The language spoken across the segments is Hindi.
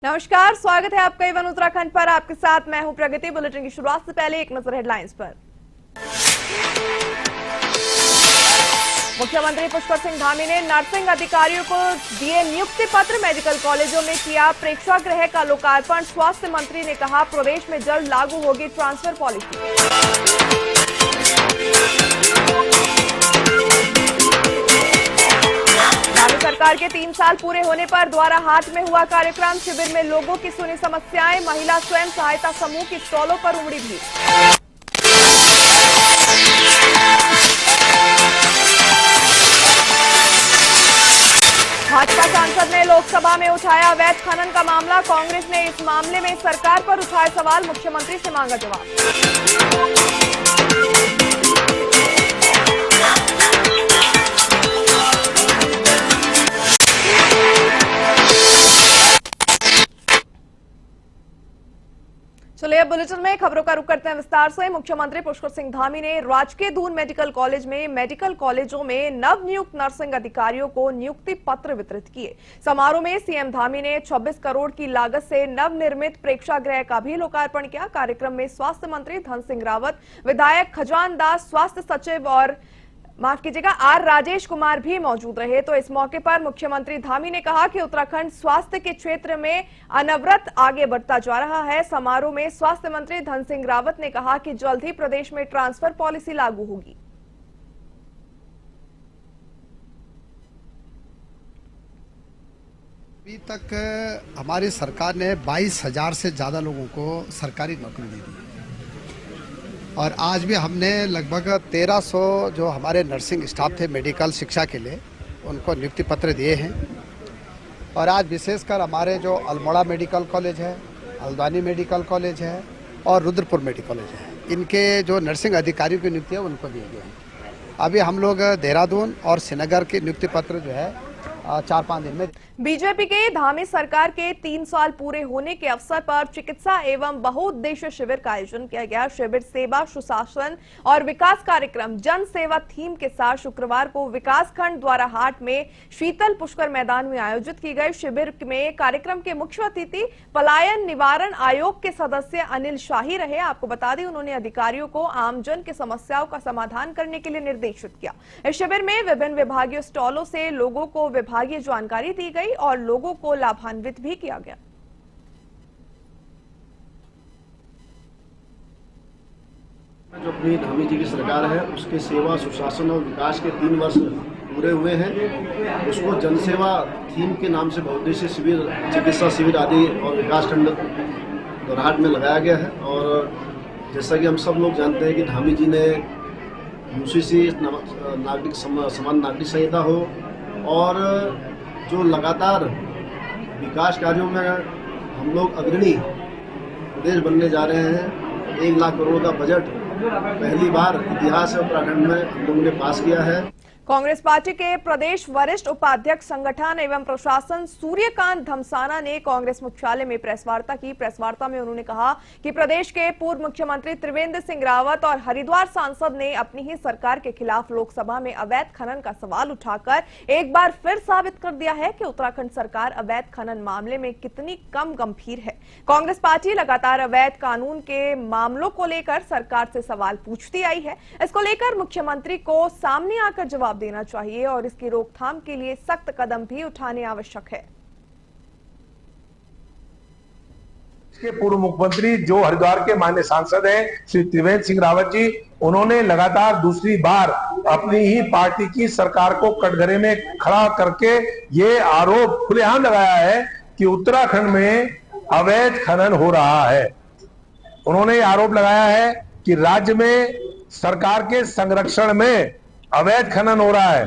नमस्कार, स्वागत है आपका इवन उत्तराखंड पर। आपके साथ मैं हूं प्रगति। बुलेटिन की शुरुआत से पहले एक नजर हेडलाइंस पर। मुख्यमंत्री पुष्कर सिंह धामी ने नर्सिंग अधिकारियों को दिए नियुक्ति पत्र। मेडिकल कॉलेजों में किया प्रेक्षागृह का लोकार्पण। स्वास्थ्य मंत्री ने कहा प्रदेश में जल्द लागू होगी ट्रांसफर पॉलिसी। सरकार के 3 साल पूरे होने पर द्वारा हाट में हुआ कार्यक्रम। शिविर में लोगों की सुनी समस्याएं। महिला स्वयं सहायता समूह की स्टॉलों पर उमड़ी भीड़। भाजपा सांसद ने लोकसभा में उठाया अवैध खनन का मामला। कांग्रेस ने इस मामले में सरकार पर उठाए सवाल। मुख्यमंत्री से मांगा जवाब। चलिए बुलेटिन में खबरों का रुख करते हैं विस्तार से। मुख्यमंत्री पुष्कर सिंह धामी ने राजकीय दून मेडिकल कॉलेज में मेडिकल कॉलेजों में नवनियुक्त नर्सिंग अधिकारियों को नियुक्ति पत्र वितरित किए। समारोह में सीएम धामी ने 26 करोड़ की लागत से नवनिर्मित प्रेक्षागृह का भी लोकार्पण किया। कार्यक्रम में स्वास्थ्य मंत्री धन सिंह रावत, विधायक खजान दास, स्वास्थ्य सचिव और आर राजेश कुमार भी मौजूद रहे। तो इस मौके पर मुख्यमंत्री धामी ने कहा कि उत्तराखंड स्वास्थ्य के क्षेत्र में अनवरत आगे बढ़ता जा रहा है। समारोह में स्वास्थ्य मंत्री धन सिंह रावत ने कहा कि जल्द ही प्रदेश में ट्रांसफर पॉलिसी लागू होगी। अभी तक हमारी सरकार ने 22,000 से ज्यादा लोगों को सरकारी नौकरी दे दी और आज भी हमने लगभग 1300 जो हमारे नर्सिंग स्टाफ थे मेडिकल शिक्षा के लिए उनको नियुक्ति पत्र दिए हैं। और आज विशेषकर हमारे जो अल्मोड़ा मेडिकल कॉलेज है, हल्द्वानी मेडिकल कॉलेज है और रुद्रपुर मेडिकल कॉलेज है, इनके जो नर्सिंग अधिकारियों की नियुक्ति है उनको दिए गए हैं। अभी हम लोग देहरादून और श्रीनगर के नियुक्ति पत्र जो है 4-5 दिन में। बीजेपी के धामी सरकार के 3 साल पूरे होने के अवसर पर चिकित्सा एवं बहुउद्देश्य शिविर का आयोजन किया गया। शिविर सेवा, सुशासन और विकास कार्यक्रम जन सेवा थीम के साथ शुक्रवार को विकास खंड द्वारा हाट में शीतल पुष्कर मैदान में आयोजित की गई। शिविर में कार्यक्रम के मुख्य अतिथि पलायन निवारण आयोग के सदस्य अनिल शाही रहे। आपको बता दें उन्होंने अधिकारियों को आमजन की समस्याओं का समाधान करने के लिए निर्देशित किया। इस शिविर में विभिन्न विभागीय स्टॉलों से लोगों को विभागीय जानकारी दी गई और लोगों को लाभान्वित भी किया गया। जो अपनी धामी जी की सरकार है उसके सेवा, सुशासन और विकास के 3 वर्ष पूरे हुए हैं। उसको जनसेवा थीम के नाम से बहुउद्देश्य शिविर, चिकित्सा शिविर आदि और विकास खंड दोरहाट में लगाया गया है। और जैसा कि हम सब लोग जानते हैं कि धामी जी ने यूसीसी नागरिक समान नागरिक संहिता हो और जो लगातार विकास कार्यों में हम लोग अग्रणी प्रदेश बनने जा रहे हैं। 1 लाख करोड़ का बजट पहली बार इतिहास में उत्तराखंड में हम लोगों ने पास किया है। कांग्रेस पार्टी के प्रदेश वरिष्ठ उपाध्यक्ष संगठन एवं प्रशासन सूर्यकांत धमसाना ने कांग्रेस मुख्यालय में प्रेस वार्ता की। प्रेस वार्ता में उन्होंने कहा कि प्रदेश के पूर्व मुख्यमंत्री त्रिवेंद्र सिंह रावत और हरिद्वार सांसद ने अपनी ही सरकार के खिलाफ लोकसभा में अवैध खनन का सवाल उठाकर एक बार फिर साबित कर दिया है कि उत्तराखंड सरकार अवैध खनन मामले में कितनी कम गंभीर है। कांग्रेस पार्टी लगातार अवैध कानून के मामलों को लेकर सरकार से सवाल पूछती आई है। इसको लेकर मुख्यमंत्री को सामने आकर जवाब देना चाहिए और इसकी रोकथाम के लिए सख्त कदम भी उठाने आवश्यक है। इसके पूर्व मुख्यमंत्री जो हरिद्वार के माननीय सांसद हैं श्री त्रिवेंद्र सिंह रावत जी, उन्होंने लगातार दूसरी बार अपनी ही पार्टी की सरकार को कटघरे में खड़ा करके ये आरोप खुलेआम लगाया है कि उत्तराखंड में अवैध खनन हो रहा है। उन्होंने आरोप लगाया है कि राज्य में सरकार के संरक्षण में अवैध खनन हो रहा है।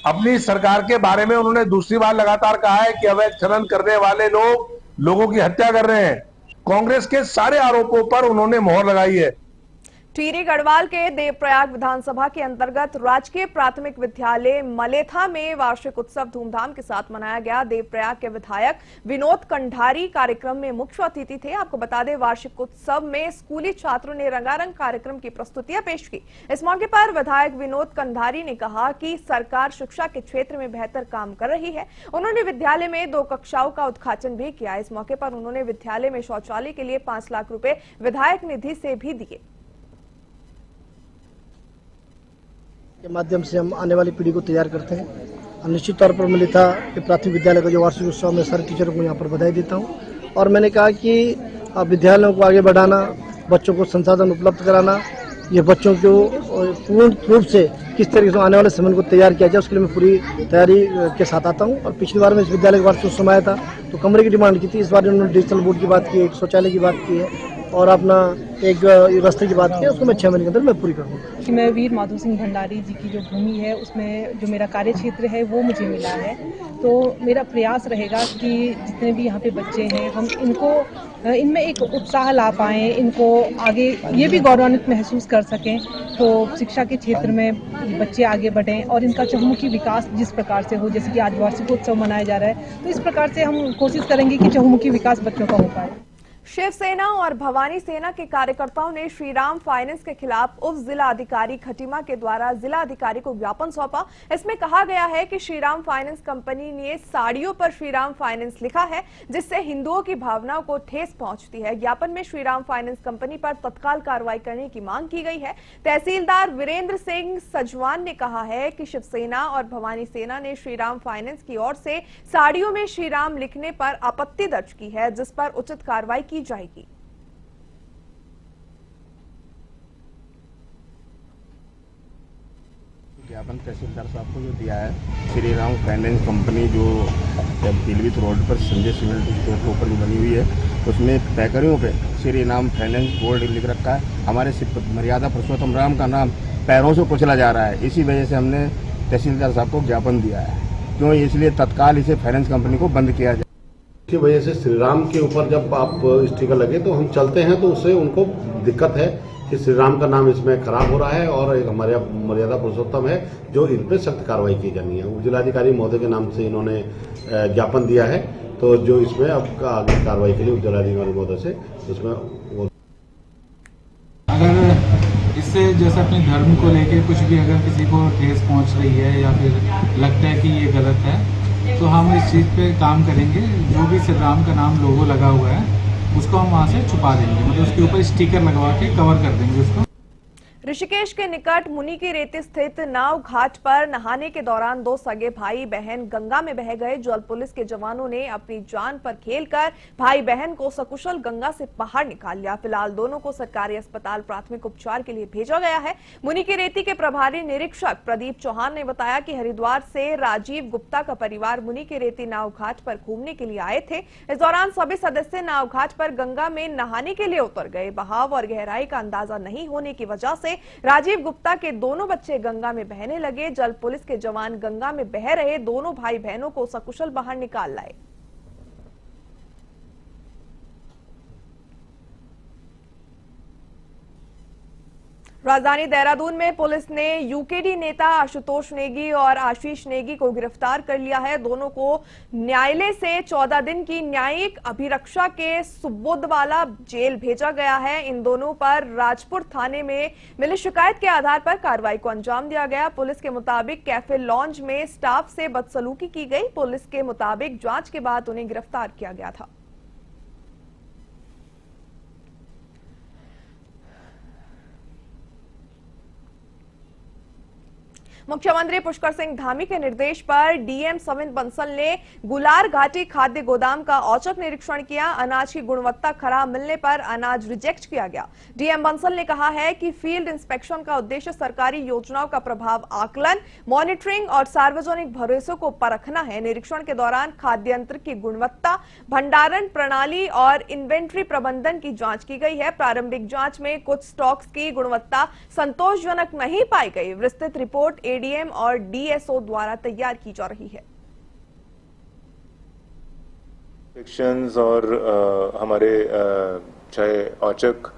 अपनी सरकार के बारे में उन्होंने दूसरी बार लगातार कहा है कि अवैध खनन करने वाले लोग लोगों की हत्या कर रहे हैं। कांग्रेस के सारे आरोपों पर उन्होंने मोहर लगाई है। टिहरी गढ़वाल के देवप्रयाग विधानसभा के अंतर्गत राजकीय प्राथमिक विद्यालय मलेथा में वार्षिक उत्सव धूमधाम के साथ मनाया गया। देवप्रयाग के विधायक विनोद कंधारी कार्यक्रम में मुख्य अतिथि थे। आपको बता दें, वार्षिक उत्सव में स्कूली छात्रों ने रंगारंग कार्यक्रम की प्रस्तुतियां पेश की। इस मौके पर विधायक विनोद कंधारी ने कहा कि सरकार शिक्षा के क्षेत्र में बेहतर काम कर रही है। उन्होंने विद्यालय में 2 कक्षाओं का उद्घाटन भी किया। इस मौके पर उन्होंने विद्यालय में शौचालय के लिए 5 लाख रुपए विधायक निधि से भी दिए। के माध्यम से हम आने वाली पीढ़ी को तैयार करते हैं। और निश्चित तौर पर मलेथा के प्राथमिक विद्यालय का जो वार्षिक उत्सव में सारे टीचरों को यहाँ पर बधाई देता हूँ। और मैंने कहा कि विद्यालयों को आगे बढ़ाना, बच्चों को संसाधन उपलब्ध कराना, ये बच्चों को पूर्ण रूप से किस तरीके से आने वाले समय को तैयार किया जाए, उसके लिए मैं पूरी तैयारी के साथ आता हूँ। और पिछली बार में इस विद्यालय का वार्षिक उत्सव आया था तो कमरे की डिमांड की थी। इस बार उन्होंने डिजिटल बोर्ड की बात की, एक शौचालय की बात की है और अपना एक रास्ते की बात की है, उसको मैं 6 महीने के अंदर मैं पूरी करूँगा। कि मैं वीर माधो सिंह भंडारी जी की जो भूमि है उसमें जो मेरा कार्य क्षेत्र है वो मुझे मिला है, तो मेरा प्रयास रहेगा कि जितने भी यहाँ पे बच्चे हैं हम इनमें एक उत्साह ला पाएँ, इनको आगे ये भी गौरवान्वित महसूस कर सकें, तो शिक्षा के क्षेत्र में बच्चे आगे बढ़ें और इनका चहुमुखी विकास जिस प्रकार से हो, जैसे कि आज वार्षिकोत्सव मनाया जा रहा है, तो इस प्रकार से हम कोशिश करेंगे कि चहुमुखी विकास बच्चों का हो पाए। शिवसेना और भवानी सेना के कार्यकर्ताओं ने श्रीराम फाइनेंस के खिलाफ उप जिला अधिकारी खटीमा के द्वारा जिला अधिकारी को ज्ञापन सौंपा। इसमें कहा गया है कि श्रीराम फाइनेंस कंपनी ने साड़ियों पर श्रीराम फाइनेंस लिखा है, जिससे हिंदुओं की भावनाओं को ठेस पहुंचती है। ज्ञापन में श्रीराम फाइनेंस कंपनी पर तत्काल कार्रवाई करने की मांग की गई है। तहसीलदार वीरेंद्र सिंह सजवान ने कहा है कि शिवसेना और भवानी सेना ने श्रीराम फाइनेंस की ओर से साड़ियों में श्रीराम लिखने पर आपत्ति दर्ज की है, जिस पर उचित कार्रवाई की जाएगी। ज्ञापन तहसीलदार साहब को जो दिया है, श्री राम फाइनेंस कंपनी जो पीलीभीत रोड पर संजय सिविल के ऊपर बनी हुई है, उसमें पैकरियों पे श्री राम फाइनेंस बोर्ड लिख रखा है। हमारे मर्यादा पुरुषोत्तम राम का नाम पैरों से कुचला जा रहा है। इसी वजह से हमने तहसीलदार साहब को ज्ञापन दिया है, क्यों इसलिए तत्काल इसे फाइनेंस कंपनी को बंद किया जाए। की वजह से श्री राम के ऊपर जब आप स्टिकर लगे तो हम चलते हैं तो उससे उनको दिक्कत है कि श्री राम का नाम इसमें खराब हो रहा है और एक हमारे मर्यादा पुरुषोत्तम है, जो इन पर सख्त कार्रवाई की जानी है। जिलाधिकारी महोदय के नाम से इन्होंने ज्ञापन दिया है, तो जो इसमें अब आगे कार्रवाई के लिए जिलाधिकारी महोदय से उसमें अगर इससे जैसे अपने धर्म को लेके कुछ भी अगर किसी को ठेस पहुंच रही है या फिर लगता है कि ये गलत है, तो हम इस चीज़ पे काम करेंगे। जो भी श्री राम का नाम लोगो लगा हुआ है उसको हम वहाँ से छुपा देंगे, मतलब उसके ऊपर स्टिकर लगवा के कवर कर देंगे उसको। ऋषिकेश के निकट मुनि की रेती स्थित नाव घाट पर नहाने के दौरान 2 सगे भाई बहन गंगा में बह गए। जल पुलिस के जवानों ने अपनी जान पर खेलकर भाई बहन को सकुशल गंगा से बाहर निकाल लिया। फिलहाल दोनों को सरकारी अस्पताल प्राथमिक उपचार के लिए भेजा गया है। मुनि की रेती के प्रभारी निरीक्षक प्रदीप चौहान ने बताया कि हरिद्वार से राजीव गुप्ता का परिवार मुनि की रेती नाव घाट पर घूमने के लिए आए थे। इस दौरान सभी सदस्य नाव घाट पर गंगा में नहाने के लिए उतर गए। बहाव और गहराई का अंदाजा नहीं होने की वजह से राजीव गुप्ता के दोनों बच्चे गंगा में बहने लगे। जल पुलिस के जवान गंगा में बह रहे दोनों भाई बहनों को सकुशल बाहर निकाल लाए। राजधानी देहरादून में पुलिस ने यूकेडी नेता आशुतोष नेगी और आशीष नेगी को गिरफ्तार कर लिया है। दोनों को न्यायालय से 14 दिन की न्यायिक अभिरक्षा के सुबोधवाला जेल भेजा गया है। इन दोनों पर राजपुर थाने में मिली शिकायत के आधार पर कार्रवाई को अंजाम दिया गया। पुलिस के मुताबिक कैफे लॉन्ज में स्टाफ से बदसलूकी की गई। पुलिस के मुताबिक जांच के बाद उन्हें गिरफ्तार किया गया था। मुख्यमंत्री पुष्कर सिंह धामी के निर्देश पर डीएम सविन बंसल ने गुलार घाटी खाद्य गोदाम का औचक निरीक्षण किया। अनाज की गुणवत्ता खराब मिलने पर अनाज रिजेक्ट किया गया। डीएम बंसल ने कहा है कि फील्ड इंस्पेक्शन का उद्देश्य सरकारी योजनाओं का प्रभाव आकलन, मॉनिटरिंग और सार्वजनिक भरोसे को परखना है। निरीक्षण के दौरान खाद्यंत्र की गुणवत्ता, भंडारण प्रणाली और इन्वेंट्री प्रबंधन की जांच की गई है। प्रारंभिक जांच में कुछ स्टॉक्स की गुणवत्ता संतोषजनक नहीं पाई गई। विस्तृत रिपोर्ट एडीएम और डीएसओ द्वारा तैयार की जा रही है। इंस्पेक्शंस और हमारे चाहे औचक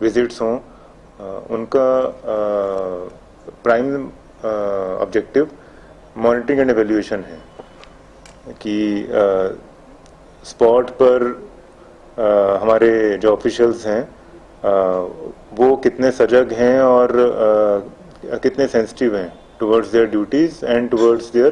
विजिट्स हों, उनका prime objective monitoring and evaluation है कि स्पॉट पर हमारे जो ऑफिशियल्स हैं वो कितने सजग हैं और कितने सेंसिटिव हैं towards their duties and towards their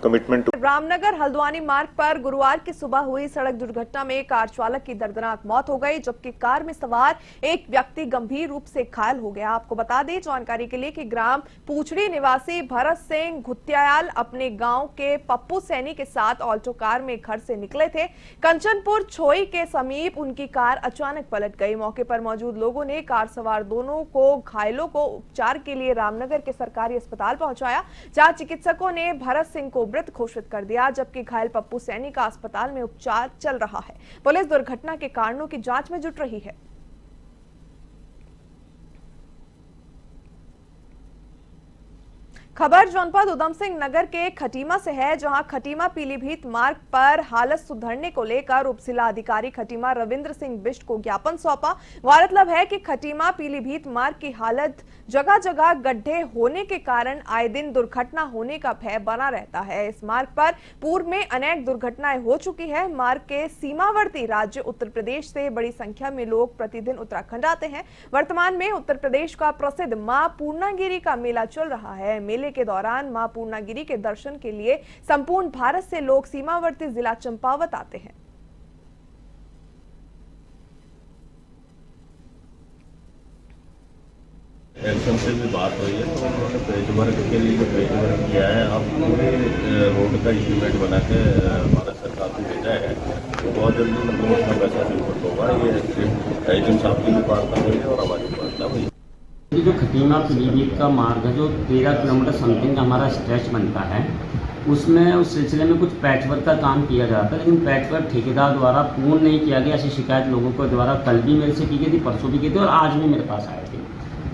commitment to Ramnagar Haldwani मार्ग पर गुरुवार की सुबह हुई सड़क दुर्घटना में कार चालक की दर्दनाक मौत हो गई, जबकि कार में सवार एक व्यक्ति गंभीर रूप से घायल हो गया। आपको बता दें जानकारी के लिए कि ग्राम पूछड़ी निवासी भरत सिंह घुत्याल अपने गांव के पप्पू सैनी के साथ ऑल्टो कार में घर से निकले थे। कंचनपुर छोई के समीप उनकी कार अचानक पलट गई। मौके पर मौजूद लोगों ने कार सवार दोनों को घायलों को उपचार के लिए रामनगर के सरकारी अस्पताल पहुंचाया, जहां चिकित्सकों ने भरत सिंह को मृत घोषित कर दिया, जबकि घायल पप्पू सैनी का अस्पताल में उपचार चल रहा है। पुलिस दुर्घटना के कारणों की जांच में जुट रही है। खबर जनपद उधम सिंह नगर के खटीमा से है, जहां खटीमा पीलीभीत मार्ग पर हालत सुधरने को लेकर उप जिला अधिकारी खटीमा रविंद्र सिंह बिष्ट को ज्ञापन सौंपा। गौरतलब है कि खटीमा पीलीभीत मार्ग की हालत जगह जगह गड्ढे होने के कारण आए दिन दुर्घटना होने का भय बना रहता है। इस मार्ग पर पूर्व में अनेक दुर्घटनाएं हो चुकी है। मार्ग के सीमावर्ती राज्य उत्तर प्रदेश से बड़ी संख्या में लोग प्रतिदिन उत्तराखंड आते हैं। वर्तमान में उत्तर प्रदेश का प्रसिद्ध मां पूर्णागिरी का मेला चल रहा है। मेले के दौरान मां पूर्णागिरी के दर्शन के लिए संपूर्ण भारत से लोग सीमावर्ती जिला चंपावत आते हैं। एक्शन से भी बात हुई है तो उन्होंने पेज वर्क के लिए जो पेज वर्क किया है, अब पूरे रोड का एस्टीमेट बना के भारत सरकार को भेजा है। तो बहुत जल्दी मतलब उसका पैसा रिपोर्ट होगा। ये एजेंट साहब की भी वार्ता हुई है और हमारी वार्ता हुई है। ये जो खटीमा पीलीभीत का मार्ग है, जो 13 किलोमीटर समथिंग हमारा स्ट्रेच बनता है, उसमें उस सिलसिले में कुछ पैचवर्क का काम किया जाता है, लेकिन पैचवर्क ठेकेदार द्वारा पूर्ण नहीं किया गया। ऐसी शिकायत लोगों को द्वारा कल भी मेरे से की गई थी, परसों भी की थी और आज भी मेरे पास आए थे।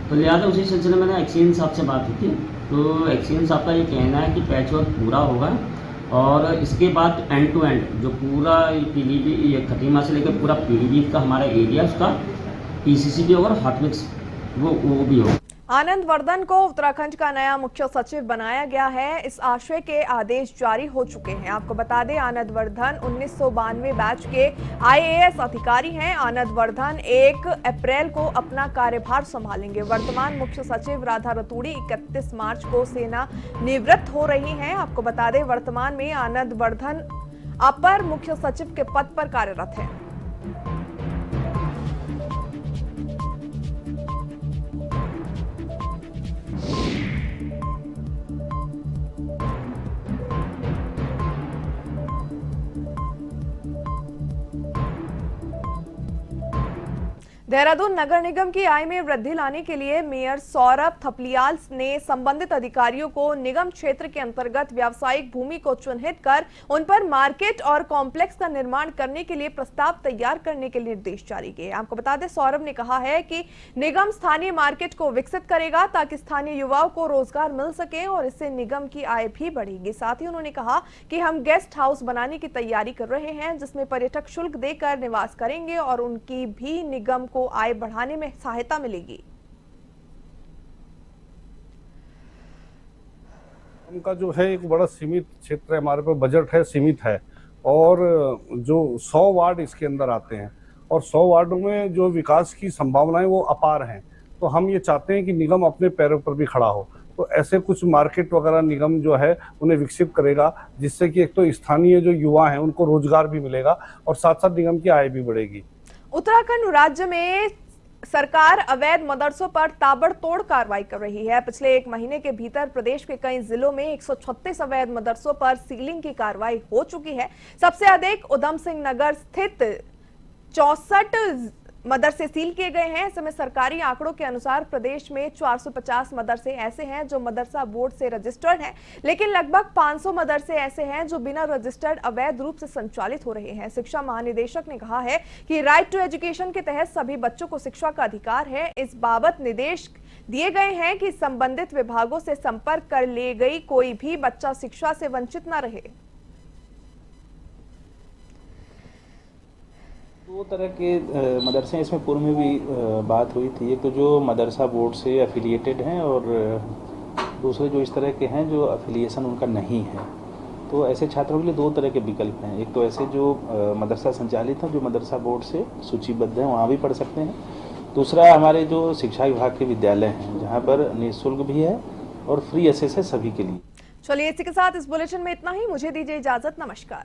तो लिहाजा उसी सिलसिले में एक्सीडेंट साहब से बात की थी। तो एक्सीडेंट साहब का ये कहना है कि पैचवर्क पूरा होगा और इसके बाद एंड टू एंड जो पूरा पीलीभीत खटीमा से लेकर पूरा पीलीभीत का हमारा एरिया, उसका PCC भी और हॉट मिक्स वो भी हो। आनंद वर्धन को उत्तराखंड का नया मुख्य सचिव बनाया गया है। इस आशय के आदेश जारी हो चुके हैं। आपको बता दें आनंद वर्धन 1992 बैच के IAS अधिकारी हैं। आनंद वर्धन 1 अप्रैल को अपना कार्यभार संभालेंगे। वर्तमान मुख्य सचिव राधा रतूड़ी 31 मार्च को सेना निवृत्त हो रही हैं। आपको बता दें वर्तमान में आनंद वर्धन अपर मुख्य सचिव के पद पर कार्यरत हैं। देहरादून नगर निगम की आय में वृद्धि लाने के लिए मेयर सौरभ थपलियाल ने संबंधित अधिकारियों को निगम क्षेत्र के अंतर्गत व्यावसायिक भूमि को चिन्हित कर उन पर मार्केट और कॉम्प्लेक्स का निर्माण करने के लिए प्रस्ताव तैयार करने के निर्देश जारी किए। आपको बता दें सौरभ ने कहा है कि निगम स्थानीय मार्केट को विकसित करेगा ताकि स्थानीय युवाओं को रोजगार मिल सके और इससे निगम की आय भी बढ़ेगी। साथ ही उन्होंने कहा कि हम गेस्ट हाउस बनाने की तैयारी कर रहे हैं, जिसमें पर्यटक शुल्क देकर निवास करेंगे और उनकी भी निगम को आय बढ़ाने में सहायता मिलेगी। उनका जो है एक बड़ा सीमित क्षेत्र है, हमारे पास बजट है, सीमित है और जो 100 वार्ड इसके अंदर आते हैं और 100 वार्डों में जो विकास की संभावनाएं वो अपार हैं। तो हम ये चाहते हैं कि निगम अपने पैरों पर भी खड़ा हो। तो ऐसे कुछ मार्केट वगैरह निगम जो है उन्हें विकसित करेगा, जिससे कि एक तो स्थानीय जो युवा हैं उनको रोजगार भी मिलेगा और साथ साथ निगम की आय भी बढ़ेगी। उत्तराखंड राज्य में सरकार अवैध मदरसों पर ताबड़तोड़ कार्रवाई कर रही है। पिछले 1 महीने के भीतर प्रदेश के कई जिलों में 136 अवैध मदरसों पर सीलिंग की कार्रवाई हो चुकी है। सबसे अधिक उधम सिंह नगर स्थित 64 मदरसे सील किए गए हैं। इस समय सरकारी आंकड़ों के अनुसार प्रदेश में 450 मदरसे ऐसे हैं जो मदरसा बोर्ड से रजिस्टर्ड हैं, लेकिन लगभग 500 मदरसे ऐसे हैं जो बिना रजिस्टर्ड अवैध रूप से संचालित हो रहे हैं। शिक्षा महानिदेशक ने कहा है कि राइट टू एजुकेशन के तहत सभी बच्चों को शिक्षा का अधिकार है। इस बाबत निर्देश दिए गए हैं कि संबंधित विभागों से संपर्क कर ले गई कोई भी बच्चा शिक्षा से वंचित न रहे। दो तरह के मदरसे इसमें पूर्व में भी बात हुई थी। एक तो जो मदरसा बोर्ड से एफिलिएटेड हैं और दूसरे जो इस तरह के हैं जो एफिलिएशन उनका नहीं है। तो ऐसे छात्रों के लिए दो तरह के विकल्प हैं। एक तो ऐसे जो मदरसा संचालित हैं, जो मदरसा बोर्ड से सूचीबद्ध हैं, वहाँ भी पढ़ सकते हैं। दूसरा हमारे जो शिक्षा विभाग के विद्यालय हैं, जहाँ पर निःशुल्क भी है और फ्री एक्सेस है सभी के लिए। चलिए इसी के साथ इस बुलेटिन में इतना ही। मुझे दीजिए इजाजत। नमस्कार।